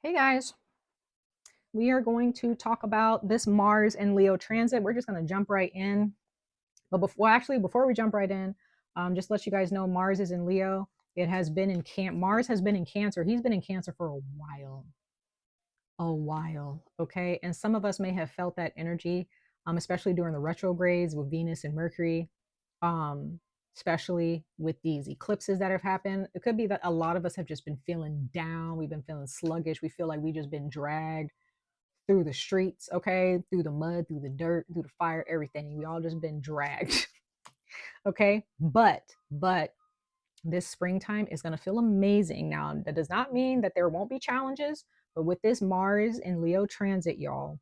Hey guys, we are going to talk about this Mars and Leo transit. We're just going to jump right in. But before we jump right in, just to let you guys know, Mars is in Leo. It has been in Mars has been in Cancer. He's been in Cancer for a while. Okay, and some of us may have felt that energy, especially during the retrogrades with Venus and Mercury, um, especially with these eclipses that have happened. It could be that a lot of us have just been feeling down. We've been feeling sluggish. We feel like we just been dragged through the streets, okay, through the mud, through the dirt, through the fire, everything. We all just been dragged, okay. But this springtime is going to feel amazing. Now, that does not mean that there won't be challenges, but with this Mars and Leo transit, y'all,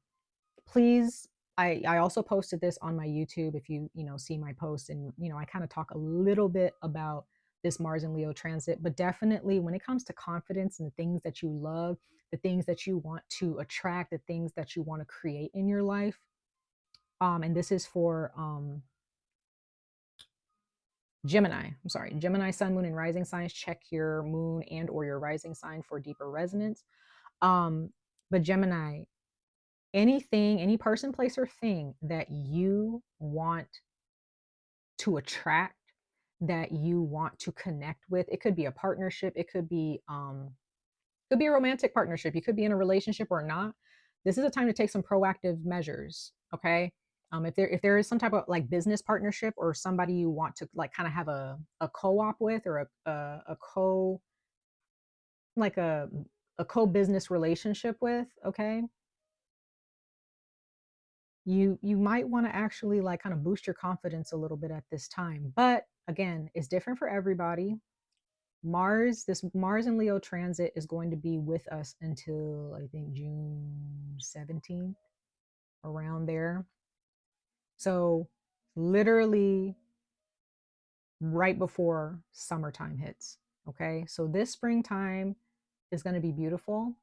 please. I also posted this on my YouTube. If you see my post, and I kind of talk a little bit about this Mars and Leo transit, but definitely when it comes to confidence and the things that you love, the things that you want to attract, the things that you want to create in your life, and this is for Gemini. I'm sorry, Gemini, sun, moon, and rising signs. Check your moon and or your rising sign for deeper resonance. But Gemini, anything, any person, place, or thing that you want to attract, that you want to connect with, it could be a partnership, it could be a romantic partnership, you could be in a relationship or not. This is a time to take some proactive measures, okay. If there is some type of like business partnership or somebody you want to like kind of have a co-op with, or a co like a co-business relationship with, okay, you might want to actually like kind of boost your confidence a little bit at this time. But again, it's different for everybody. This Mars and Leo transit is going to be with us until I think June 17th, around there. So literally right before summertime hits. Okay. So this springtime is going to be beautiful.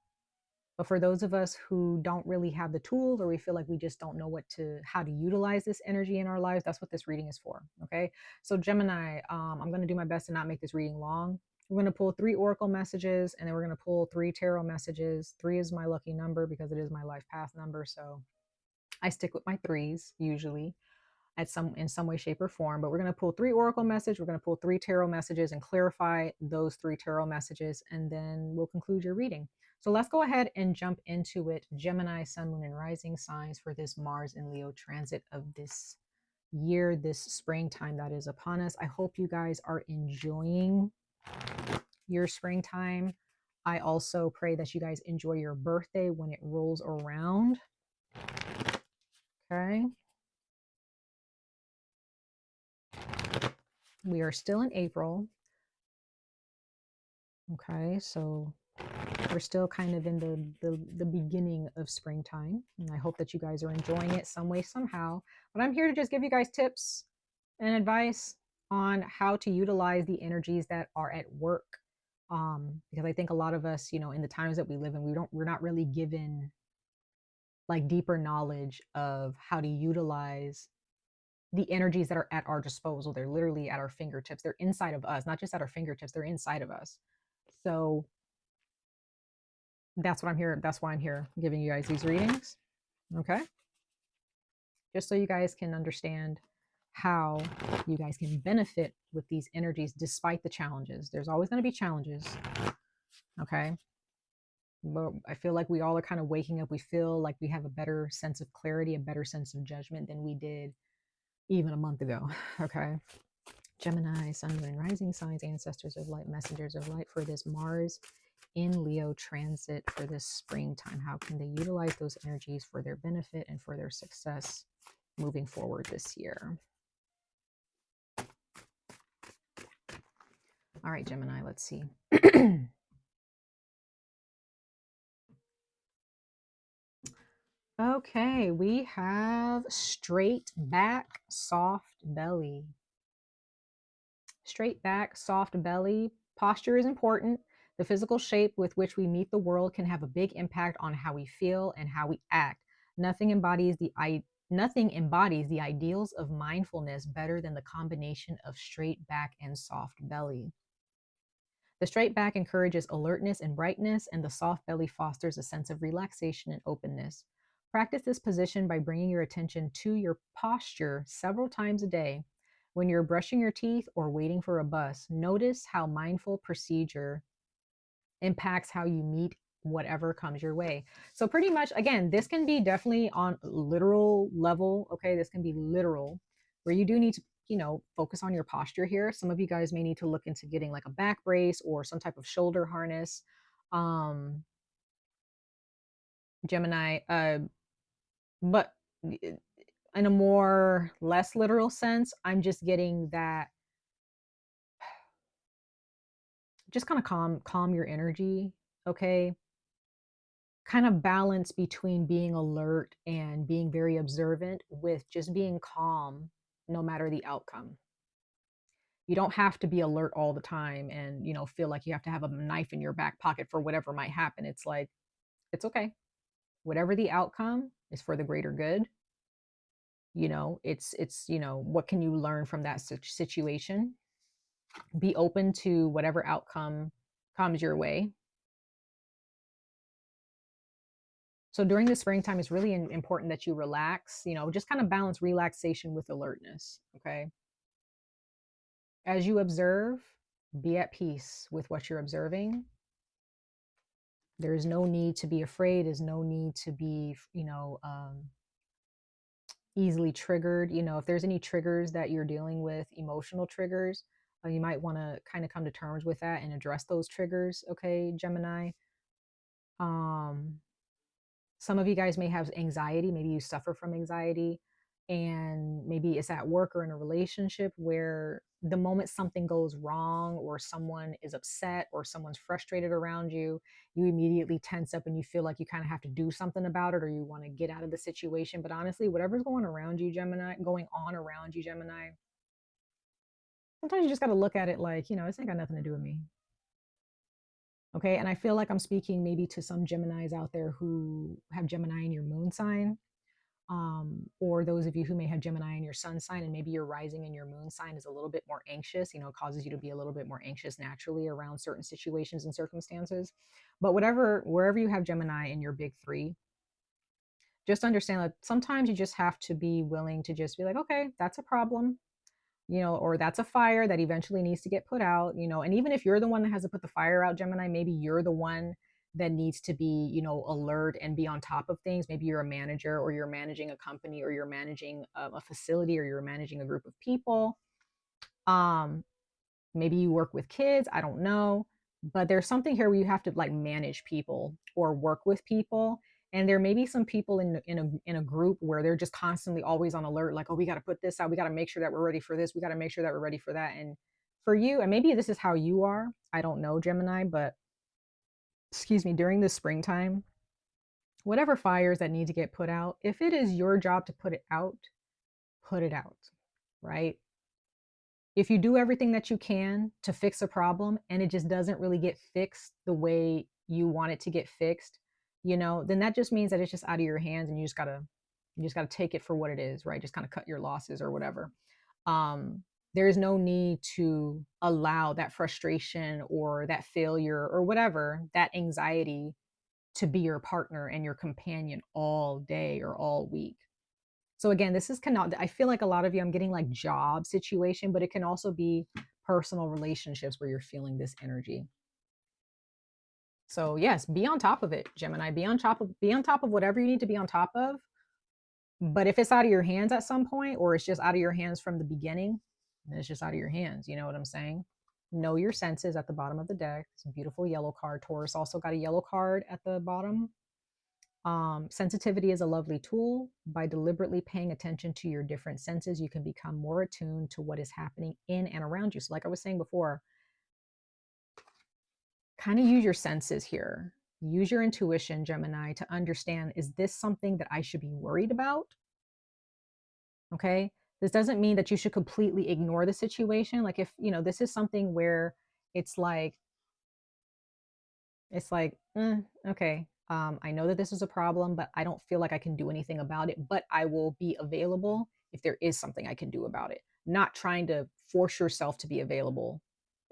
But for those of us who don't really have the tools, or we feel like we just don't know how to utilize this energy in our lives, that's what this reading is for. Okay. So Gemini, I'm going to do my best to not make this reading long. We're going to pull 3 oracle messages, and then we're going to pull 3 tarot messages. 3 is my lucky number because it is my life path number. So I stick with my 3s usually in some way, shape, or form. But we're going to pull 3 oracle messages, we're going to pull 3 tarot messages and clarify those 3 tarot messages, and then we'll conclude your reading. So let's go ahead and jump into it. Gemini, sun, moon, and rising signs for this Mars and Leo transit of this year, this springtime that is upon us. I hope you guys are enjoying your springtime. I also pray that you guys enjoy your birthday when it rolls around. Okay. We are still in April. Okay, so we're still kind of in the beginning of springtime, and I hope that you guys are enjoying it some way, somehow. But I'm here to just give you guys tips and advice on how to utilize the energies that are at work. Because I think a lot of us, in the times that we live in, we're not really given like deeper knowledge of how to utilize the energies that are at our disposal. They're literally at our fingertips. They're inside of us, not just at our fingertips, they're inside of us. So that's what I'm here. That's why I'm here giving you guys these readings. Okay. Just so you guys can understand how you guys can benefit with these energies despite the challenges. There's always going to be challenges. Okay. But I feel like we all are kind of waking up. We feel like we have a better sense of clarity, a better sense of judgment than we did even a month ago. Okay. Gemini, sun, moon, and rising signs, ancestors of light, messengers of light for this Mars in Leo transit for this springtime. How can they utilize those energies for their benefit and for their success moving forward this year? All right, Gemini, let's see. Okay, we have straight back, soft belly. Straight back, soft belly. Posture is important. The physical shape with which we meet the world can have a big impact on how we feel and how we act. Nothing embodies the ideals of mindfulness better than the combination of straight back and soft belly. The straight back encourages alertness and brightness, and the soft belly fosters a sense of relaxation and openness. Practice this position by bringing your attention to your posture several times a day. When you're brushing your teeth or waiting for a bus, notice how mindful procedure impacts how you meet whatever comes your way. So pretty much, again, this can be definitely on literal level. Okay, this can be literal, where you do need to, focus on your posture here. Some of you guys may need to look into getting like a back brace or some type of shoulder harness. um Gemini, but in a more less literal sense, I'm just getting that, just kind of calm your energy. Okay, kind of balance between being alert and being very observant with just being calm no matter the outcome. You don't have to be alert all the time and, feel like you have to have a knife in your back pocket for whatever might happen. It's like, it's okay. Whatever the outcome is for the greater good. What can you learn from that situation? Be open to whatever outcome comes your way. So during the springtime, it's really important that you relax, just kind of balance relaxation with alertness. Okay. As you observe, be at peace with what you're observing. There is no need to be afraid. There's no need to be, easily triggered. If there's any triggers that you're dealing with, emotional triggers, you might want to kind of come to terms with that and address those triggers. Okay, Gemini. Um, Some of you guys may have anxiety. Maybe you suffer from anxiety, and maybe it's at work or in a relationship where the moment something goes wrong or someone is upset or someone's frustrated around you, you immediately tense up and you feel like you kind of have to do something about it, or you want to get out of the situation. But honestly, whatever's going on around you, Gemini, sometimes you just got to look at it like, this ain't got nothing to do with me. Okay. And I feel like I'm speaking maybe to some Geminis out there who have Gemini in your moon sign, or those of you who may have Gemini in your sun sign, and maybe your rising in your moon sign is a little bit more anxious, causes you to be a little bit more anxious naturally around certain situations and circumstances. But wherever you have Gemini in your big three, just understand that sometimes you just have to be willing to just be like, okay, that's a problem, or that's a fire that eventually needs to get put out, and even if you're the one that has to put the fire out, Gemini, maybe you're the one that needs to be, alert and be on top of things. Maybe you're a manager, or you're managing a company, or you're managing a facility, or you're managing a group of people. Um, Maybe you work with kids, I don't know. But there's something here where you have to like manage people or work with people. And there may be some people in a group where they're just constantly always on alert, like, oh, we got to put this out. We got to make sure that we're ready for this. We got to make sure that we're ready for that. And for you, and maybe this is how you are, I don't know, Gemini, but excuse me, during the springtime, whatever fires that need to get put out, if it is your job to put it out, right? If you do everything that you can to fix a problem and it just doesn't really get fixed the way you want it to get fixed, then that just means that it's just out of your hands, and you just got to take it for what it is, right? Just kind of cut your losses or whatever. There is no need to allow that frustration or that failure or whatever, that anxiety, to be your partner and your companion all day or all week. So again, this is cannot, I feel like a lot of you, I'm getting like job situation, but it can also be personal relationships where you're feeling this energy. So yes, be on top of it, Gemini. Be on top of whatever you need to be on top of. But if it's out of your hands at some point, or it's just out of your hands from the beginning, then it's just out of your hands. You know what I'm saying? Know your senses at the bottom of the deck. It's a beautiful yellow card. Taurus also got a yellow card at the bottom. Sensitivity is a lovely tool. By deliberately paying attention to your different senses, you can become more attuned to what is happening in and around you. So like I was saying before, kind of use your senses here. Use your intuition, Gemini, to understand, is this something that I should be worried about? Okay. This doesn't mean that you should completely ignore the situation. Like, if, this is something where it's like, okay, I know that this is a problem, but I don't feel like I can do anything about it, but I will be available if there is something I can do about it. Not trying to force yourself to be available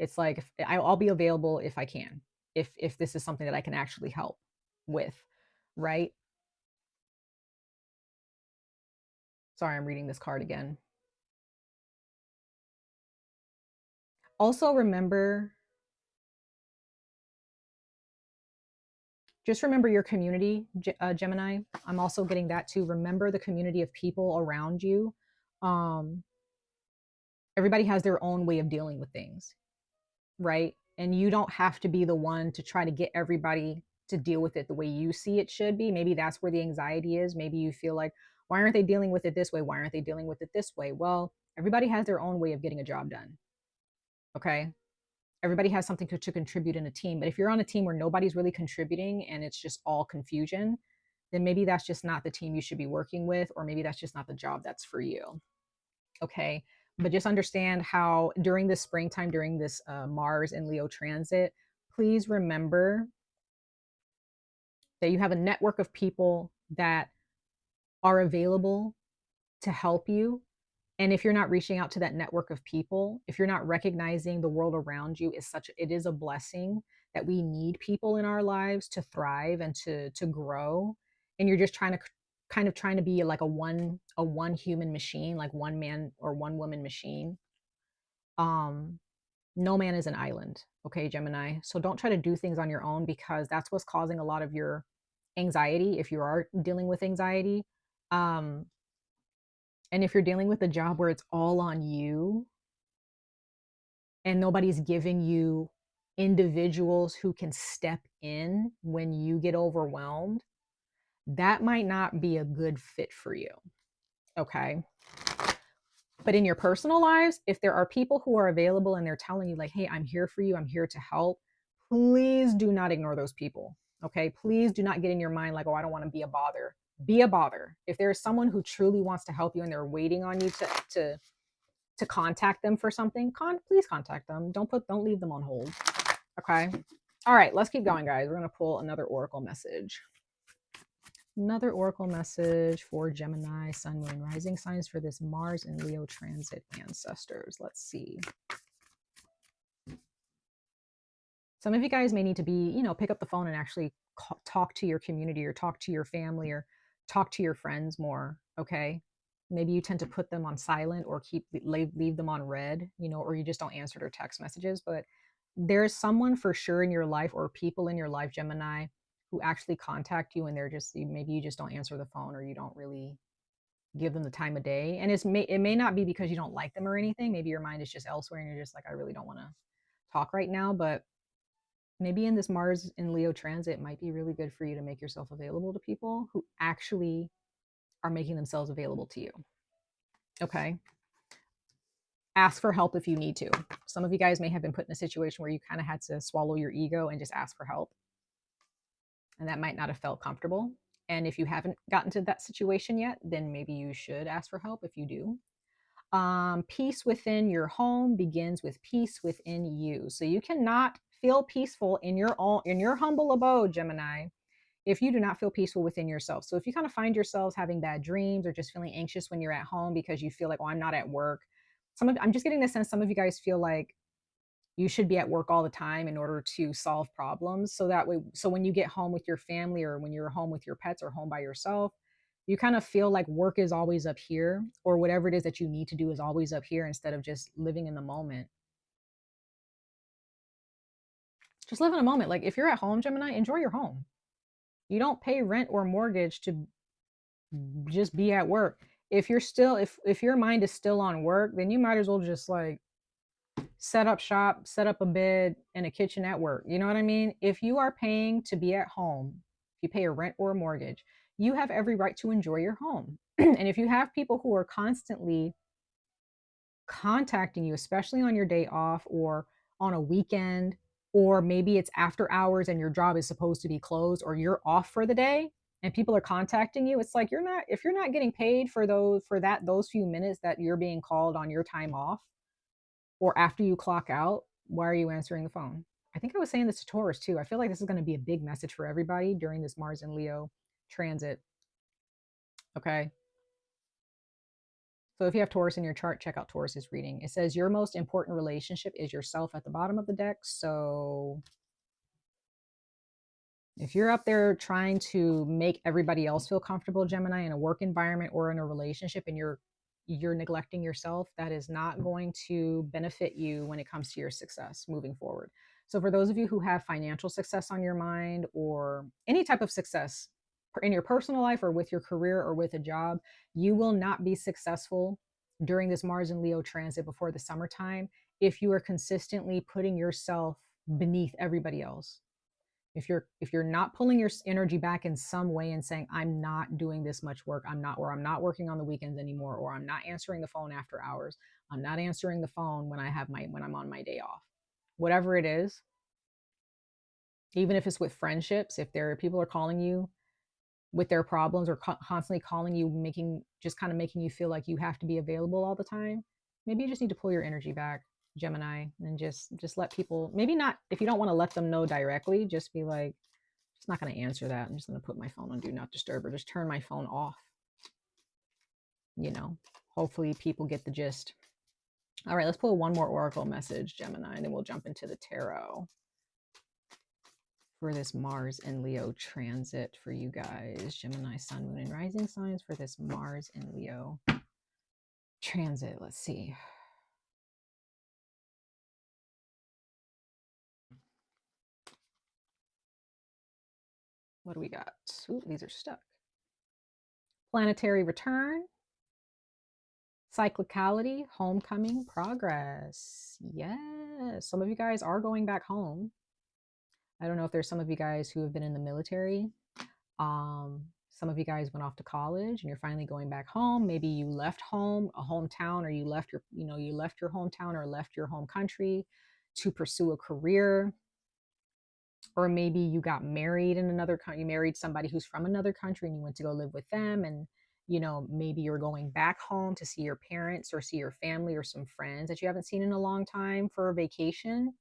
It's like I'll be available if I can, if this is something that I can actually help with, right? Sorry, I'm reading this card again. Also remember, just remember your community, Gemini. I'm also getting that too. Remember the community of people around you. Um, Everybody has their own way of dealing with things, right? And you don't have to be the one to try to get everybody to deal with it the way you see it should be. Maybe that's where the anxiety is. Maybe you feel like, why aren't they dealing with it this way? Why aren't they dealing with it this way? Well, everybody has their own way of getting a job done. Okay. Everybody has something to contribute in a team. But if you're on a team where nobody's really contributing and it's just all confusion, then maybe that's just not the team you should be working with, or maybe that's just not the job that's for you. Okay. But just understand how during this springtime, during this Mars and Leo transit, please remember that you have a network of people that are available to help you. And if you're not reaching out to that network of people, if you're not recognizing the world around you is such, it is a blessing that we need people in our lives to thrive and to grow. And you're just trying to kind of trying to be like a one human machine, like one man or one woman machine. Um, no man is an island, okay, Gemini. So don't try to do things on your own, because that's what's causing a lot of your anxiety if you are dealing with anxiety. Um, and if you're dealing with a job where it's all on you and nobody's giving you individuals who can step in when you get overwhelmed, that might not be a good fit for you. Okay. But in your personal lives, if there are people who are available and they're telling you, like, hey, I'm here for you, I'm here to help, please do not ignore those people. Okay. Please do not get in your mind like, oh, I don't want to be a bother. Be a bother. If there's someone who truly wants to help you and they're waiting on you to contact them for something, please contact them. Don't leave them on hold. Okay. All right, let's keep going, guys. We're going to pull another oracle message. Another oracle message for Gemini, Sun, Moon, Rising signs for this Mars and Leo transit ancestors. Let's see. Some of you guys may need to be, pick up the phone and actually talk to your community or talk to your family or talk to your friends more. Okay. Maybe you tend to put them on silent or leave them on red, or you just don't answer their text messages. But there's someone for sure in your life, or people in your life, Gemini, who actually contact you and they're just, maybe you just don't answer the phone or you don't really give them the time of day. And it may not be because you don't like them or anything. Maybe your mind is just elsewhere and you're just like, I really don't want to talk right now. But maybe in this Mars in Leo transit, it might be really good for you to make yourself available to people who actually are making themselves available to you. Okay. Ask for help if you need to. Some of you guys may have been put in a situation where you kind of had to swallow your ego and just ask for help. And that might not have felt comfortable. And if you haven't gotten to that situation yet, then maybe you should ask for help if you do. Peace within your home begins with peace within you. So you cannot feel peaceful in your humble abode, Gemini, if you do not feel peaceful within yourself. So if you kind of find yourselves having bad dreams or just feeling anxious when you're at home because you feel like, oh, I'm not at work. I'm just getting the sense some of you guys feel like you should be at work all the time in order to solve problems. So that way, so when you get home with your family or when you're home with your pets or home by yourself, you kind of feel like work is always up here, or whatever it is that you need to do is always up here, instead of just living in the moment. Just live in a moment. Like if you're at home, Gemini, enjoy your home. You don't pay rent or mortgage to just be at work. If you're still, if your mind is still on work, then you might as well just like set up shop, set up a bed and a kitchen at work. You know what I mean? If you are paying to be at home, if you pay a rent or a mortgage, you have every right to enjoy your home. And if you have people who are constantly contacting you, especially on your day off or on a weekend, or maybe it's after hours and your job is supposed to be closed, or you're off for the day and people are contacting you, it's like if you're not getting paid for those few minutes that you're being called on your time off or after you clock out, why are you answering the phone? I think I was saying this to Taurus too. I feel like this is going to be a big message for everybody during this Mars and Leo transit. Okay. So if you have Taurus in your chart, check out Taurus's reading. It says your most important relationship is yourself at the bottom of the deck. So if you're up there trying to make everybody else feel comfortable, Gemini, in a work environment or in a relationship, and you're neglecting yourself, that is not going to benefit you when it comes to your success moving forward. So for those of you who have financial success on your mind or any type of success in your personal life or with your career or with a job, you will not be successful during this Mars and Leo transit before the summertime if you are consistently putting yourself beneath everybody else. If you're not pulling your energy back in some way and saying, I'm not doing this much work, I'm not working on the weekends anymore, or I'm not answering the phone after hours, I'm not answering the phone when I'm on my day off, whatever it is. Even if it's with friendships, if people are calling you with their problems or constantly calling you, making you feel like you have to be available all the time, maybe you just need to pull your energy back, Gemini, and just let people, maybe not, if you don't want to let them know directly, just be like, just not going to answer that. I'm just going to put my phone on do not disturb, or just turn my phone off. Hopefully people get the gist. All right, let's pull one more oracle message, Gemini, and then we'll jump into the tarot for this Mars and Leo transit for you guys. Gemini, Sun, Moon, and Rising signs for this Mars and Leo transit. Let's see. What do we got? Ooh, these are stuck. Planetary return, cyclicality, homecoming, progress. Yes, some of you guys are going back home. I don't know if there's some of you guys who have been in the military. Some of you guys went off to college and you're finally going back home. Maybe you left home, a hometown, or you left your hometown or left your home country to pursue a career. Or maybe you got married in another country, you married somebody who's from another country and you went to go live with them. And, maybe you're going back home to see your parents or see your family or some friends that you haven't seen in a long time for a vacation.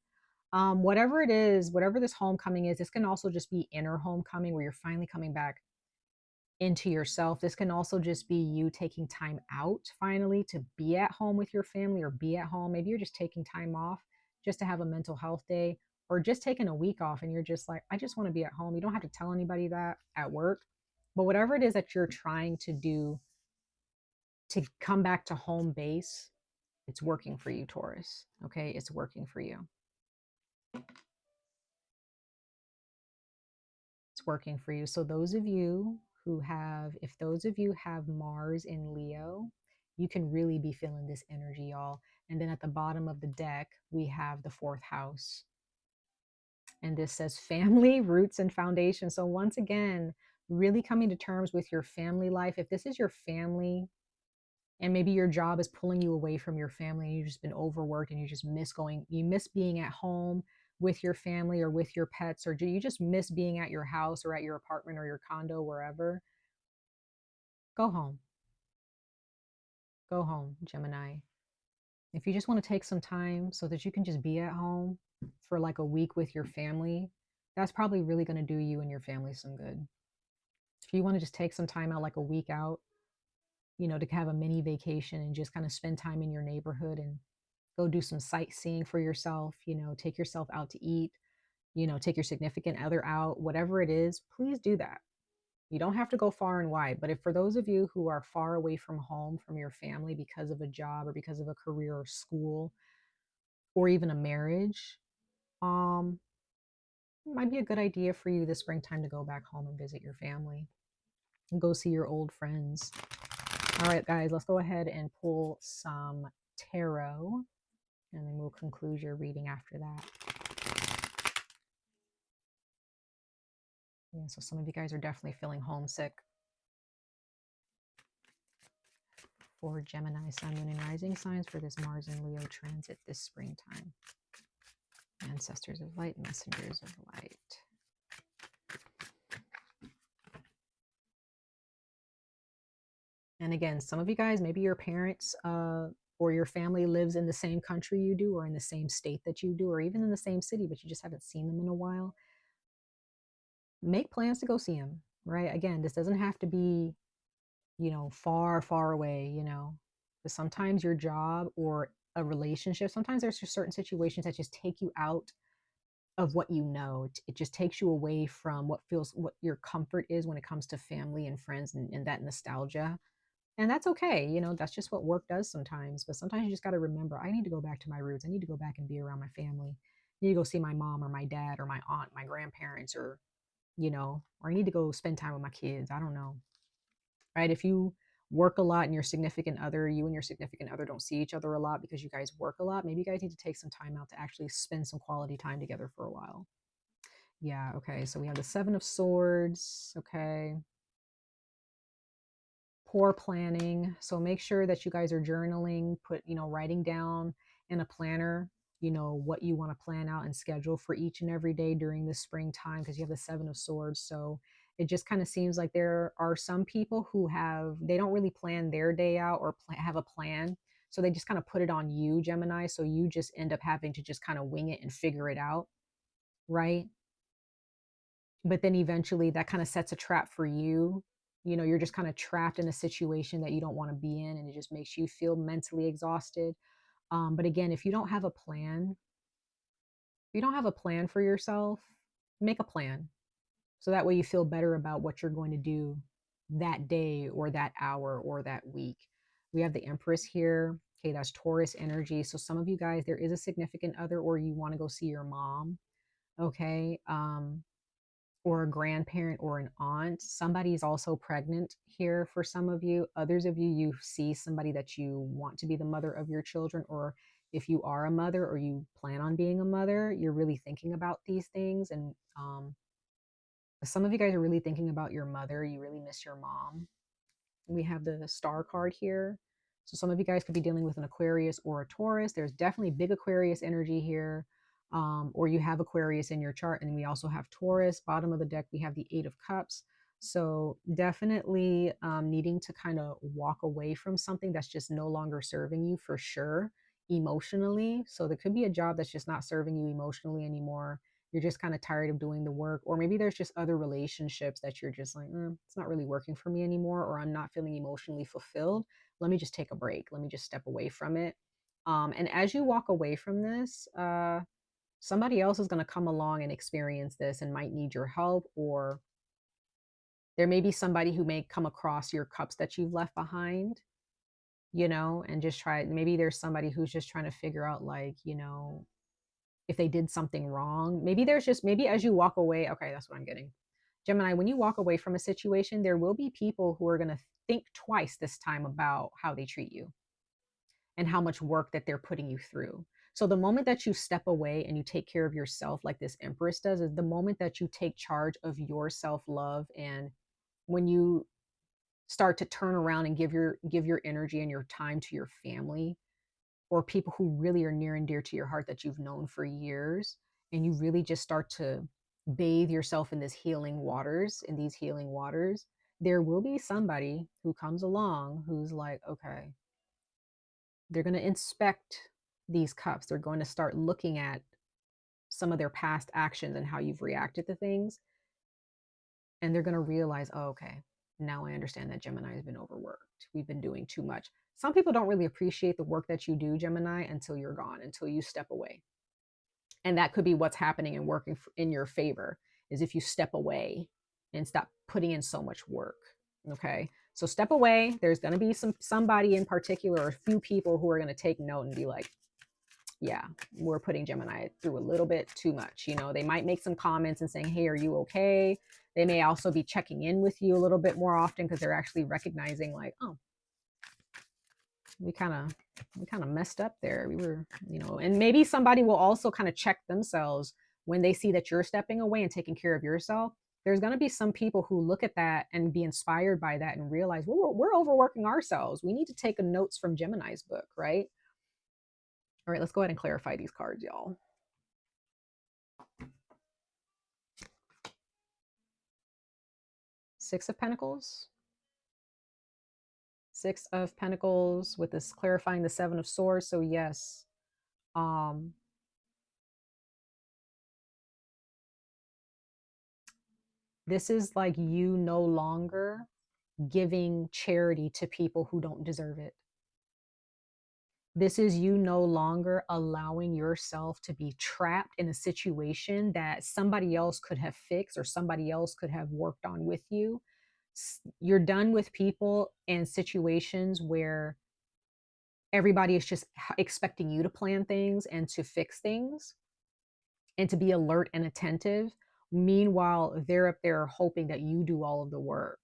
Whatever it is, whatever this homecoming is, this can also just be inner homecoming where you're finally coming back into yourself. This can also just be you taking time out finally to be at home with your family or be at home. Maybe you're just taking time off just to have a mental health day, or just taking a week off and you're just like, I just want to be at home. You don't have to tell anybody that at work, but whatever it is that you're trying to do to come back to home base, it's working for you, Taurus. Okay, it's working for you. It's working for you. So those of you if those of you have Mars in Leo, you can really be feeling this energy, y'all. And then at the bottom of the deck, we have the fourth house. And this says family, roots, and foundation. So once again, really coming to terms with your family life. If this is your family, and maybe your job is pulling you away from your family and you've just been overworked and you miss being at home with your family or with your pets, or do you just miss being at your house or at your apartment or your condo, wherever, go home. Go home, Gemini. If you just want to take some time so that you can just be at home for like a week with your family, that's probably really going to do you and your family some good. If you want to just take some time out, like a week out, to have a mini vacation and just kind of spend time in your neighborhood and go do some sightseeing for yourself, take yourself out to eat, take your significant other out, whatever it is, please do that. You don't have to go far and wide, but if for those of you who are far away from home, from your family because of a job or because of a career or school or even a marriage, it might be a good idea for you this springtime to go back home and visit your family and go see your old friends. All right, guys, let's go ahead and pull some tarot, and then we'll conclude your reading after that. Yeah, so some of you guys are definitely feeling homesick. For Gemini, Sun, Moon, and Rising signs for this Mars and Leo transit this springtime. Ancestors of light, messengers of light. And again, some of you guys, maybe your parents or your family lives in the same country you do, or in the same state that you do, or even in the same city, but you just haven't seen them in a while. Make plans to go see them, right? Again, this doesn't have to be, far, far away, But sometimes your job or a relationship, sometimes there's just certain situations that just take you out of what you know. It just takes you away from what your comfort is when it comes to family and friends and that nostalgia. And that's okay. That's just what work does sometimes. But sometimes you just got to remember, I need to go back to my roots. I need to go back and be around my family. I need to go see my mom or my dad or my aunt, my grandparents, or I need to go spend time with my kids. I don't know. Right? If you work a lot and you and your significant other don't see each other a lot because you guys work a lot, maybe you guys need to take some time out to actually spend some quality time together for a while. Yeah, okay. So we have the Seven of Swords, okay. Poor planning. So make sure that you guys are journaling, writing down in a planner, what you want to plan out and schedule for each and every day during the springtime, because you have the Seven of Swords. So it just kind of seems like there are some people they don't really plan their day out or have a plan. So they just kind of put it on you, Gemini. So you just end up having to just kind of wing it and figure it out, right? But then eventually that kind of sets a trap for you. You're just kind of trapped in a situation that you don't want to be in, and it just makes you feel mentally exhausted. But again, if you don't have a plan for yourself, make a plan, so that way you feel better about what you're going to do that day or that hour or that week. We have the Empress here. Okay, that's Taurus energy. So some of you guys, there is a significant other, or you want to go see your mom. Okay. Or a grandparent or an aunt. Somebody's also pregnant here for some of you. Others of you, you see somebody that you want to be the mother of your children, or if you are a mother or you plan on being a mother, you're really thinking about these things. And some of you guys are really thinking about your mother. You really miss your mom. We have the Star card here. So some of you guys could be dealing with an Aquarius or a Taurus. There's definitely big Aquarius energy here. Or you have Aquarius in your chart. And we also have Taurus. Bottom of the deck, we have the Eight of Cups. So definitely needing to kind of walk away from something that's just no longer serving you, for sure, emotionally. So there could be a job that's just not serving you emotionally anymore. You're just kind of tired of doing the work, or maybe there's just other relationships that you're just like, it's not really working for me anymore, or I'm not feeling emotionally fulfilled. Let me just take a break. Let me just step away from it. And as you walk away from this, somebody else is going to come along and experience this and might need your help, or there may be somebody who may come across your cups that you've left behind, and just try. Maybe there's somebody who's just trying to figure out, like, if they did something wrong. Maybe as you walk away, okay, that's what I'm getting. Gemini, when you walk away from a situation, there will be people who are going to think twice this time about how they treat you and how much work that they're putting you through. So the moment that you step away and you take care of yourself, like this Empress does, is the moment that you take charge of your self-love. And when you start to turn around and give your energy and your time to your family, or people who really are near and dear to your heart that you've known for years, and you really just start to bathe yourself in these healing waters, there will be somebody who comes along who's like, okay, they're going to inspect these cups. They're going to start looking at some of their past actions and how you've reacted to things. And they're going to realize, oh, okay, now I understand that Gemini has been overworked. We've been doing too much. Some people don't really appreciate the work that you do, Gemini, until you're gone, until you step away. And that could be what's happening and working in your favor, is if you step away and stop putting in so much work. Okay. So step away. There's going to be somebody in particular, or a few people who are going to take note and be like, yeah, we're putting Gemini through a little bit too much. They might make some comments and saying, hey, are you okay? They may also be checking in with you a little bit more often, because they're actually recognizing, like, oh, we kind of messed up there. We were, and maybe somebody will also kind of check themselves when they see that you're stepping away and taking care of yourself. There's going to be some people who look at that and be inspired by that and realize, well, we're overworking ourselves. We need to take notes from Gemini's book, right? All right, let's go ahead and clarify these cards, y'all. Six of Pentacles. Six of Pentacles with this clarifying the Seven of Swords. So yes, this is like you no longer giving charity to people who don't deserve it. This is you no longer allowing yourself to be trapped in a situation that somebody else could have fixed or somebody else could have worked on with you. You're done with people and situations where everybody is just expecting you to plan things and to fix things and to be alert and attentive. Meanwhile, they're up there hoping that you do all of the work.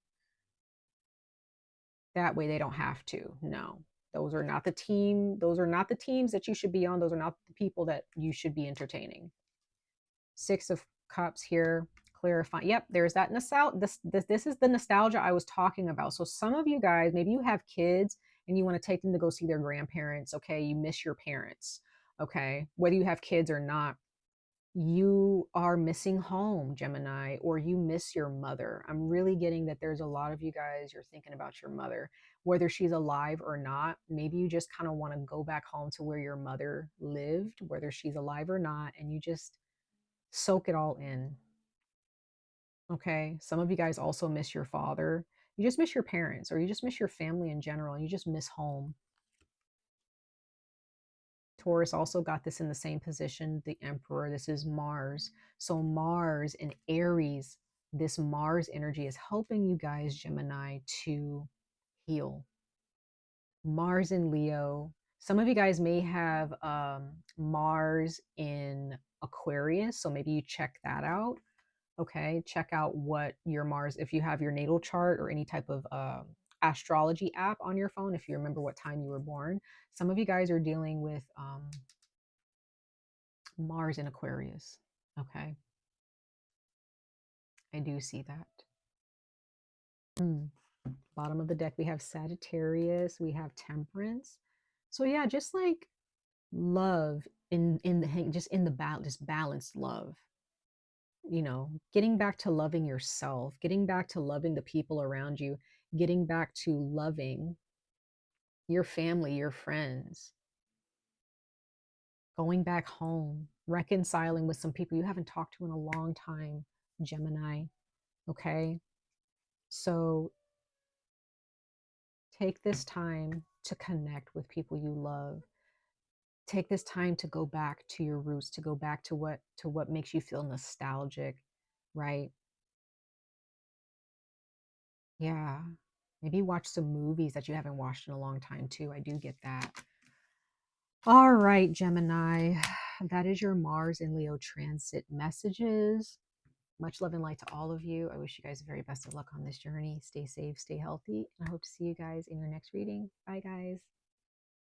That way they don't have to. No. Those are not the team. Those are not the teams that you should be on. Those are not the people that you should be entertaining. Six of Cups here, clarifying. Yep, there's that nostalgia. This is the nostalgia I was talking about. So some of you guys, maybe you have kids and you want to take them to go see their grandparents. Okay, you miss your parents. Okay, whether you have kids or not, you are missing home, Gemini, or you miss your mother. I'm really getting that there's a lot of you guys, you're thinking about your mother, whether she's alive or not. Maybe you just kind of want to go back home to where your mother lived, whether she's alive or not, and you just soak it all in. Okay. Some of you guys also miss your father. You just miss your parents, or you just miss your family in general, and you just miss home. Taurus also got this in the same position, the Emperor. This is Mars. So Mars and Aries, this Mars energy is helping you guys, Gemini, to heal. Mars in Leo. Some of you guys may have Mars in Aquarius, so maybe you check that out. Okay, check out what your Mars, if you have your natal chart or any type of astrology app on your phone, if you remember what time you were born. Some of you guys are dealing with Mars in Aquarius. Okay, I do see that. Mm. Bottom of the deck, we have Sagittarius, we have Temperance. So yeah, just like love in the just in the balance, just balanced love. You know, getting back to loving yourself, getting back to loving the people around you, getting back to loving your family, your friends, going back home, reconciling with some people you haven't talked to in a long time, Gemini. Okay. So take this time to connect with people you love. Take this time to go back to your roots, to go back to what makes you feel nostalgic, right? Yeah. Maybe watch some movies that you haven't watched in a long time too. I do get that. All right, Gemini. That is your Mars and Leo transit messages. Much love and light to all of you. I wish you guys the very best of luck on this journey. Stay safe, stay healthy, and I hope to see you guys in your next reading. Bye, guys.